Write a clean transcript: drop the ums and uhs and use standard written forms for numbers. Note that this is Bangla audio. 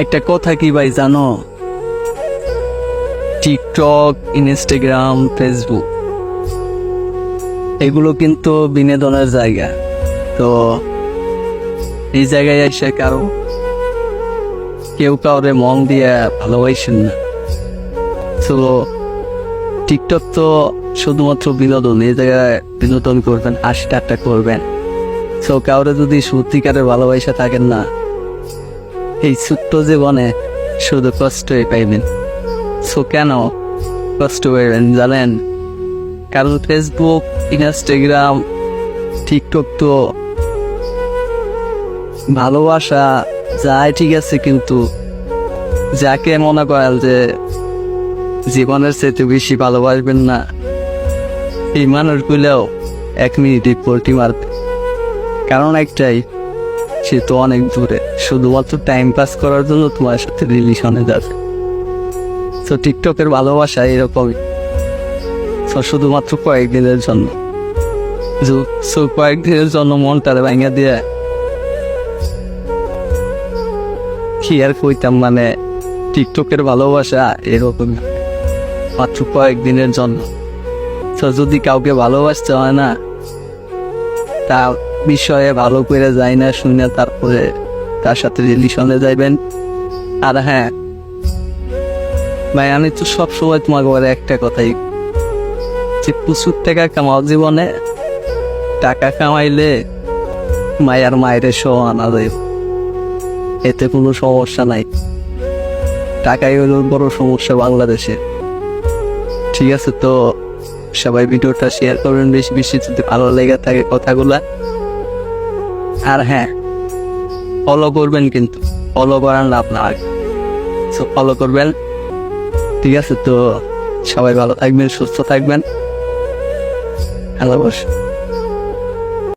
একটা কথা কি ভাই জানো, টিকটক, ইনস্টাগ্রাম, ফেসবুক এগুলো কিন্তু বিনোদনের জায়গা। তো এই জায়গায় এসে কেউ কাউরে মন দিয়ে ভালোবাসেন না। তো টিকটক তো শুধুমাত্র বিনোদন, এই জায়গায় বিনোদন করবেন, হাসি ঠাট্টা করবেন। তো কাউরে যদি সত্যিকারের ভালোবাসা থাকেন না, এই ছোট্ট জীবনে শুধু কষ্টই পাইবেন। সো কেন কষ্ট পাইবেন জানেন? কারণ ফেসবুক, ইনস্টাগ্রাম, টিকটক তো ভালোবাসা যায় ঠিক আছে, কিন্তু যাকে মনে করেন যে জীবনের চাইতে বেশি ভালোবাসবেন না, এই মানুষগুলোও 1 মিনিটে পোল্টি মারবে। কারণ একটাই, সে তো অনেক দূরে, শুধুমাত্র টাইম পাস করার জন্য তোমার সাথে রিলেশনে যাবে। তো টিকটকের ভালোবাসা এরকমই, তো শুধুমাত্র কয়েকদিনের জন্য। সো কয়েকদিনের জন্য মনটারে ভাঙা দিয়ে কি আর কইতাম, মানে টিকটকের ভালোবাসা এরকম মাত্র কয়েকদিনের জন্য। তো যদি কাউকে ভালোবাসতে হয় না, তা বিষয়ে ভালো করে যায় না শুনে তারপরে তার সাথে রিলেশনে যাইবেন। আর হ্যাঁ ভাই, আমি তো সবসময় তোমাকে বলে একটা কথাই, যে প্রচুর টাকা কামাও জীবনে, টাকা কামাইলে মায়ের মায়ের সহ আনা যায়, এতে কোনো সমস্যা নাই। টাকাই হলো বড় সমস্যা বাংলাদেশে। ঠিক আছে, তো সবাই ভিডিওটা শেয়ার করবেন বেশি বেশি যদি ভালো লেগে থাকে কথাগুলা। আর হ্যাঁ, ফলো করবেন, কিন্তু ফলো করার লাভ না আগে, সো ফলো করবেন। ঠিক আছে, তো সবাই ভালো থাকবেন, সুস্থ থাকবেন। ভালোবাসা।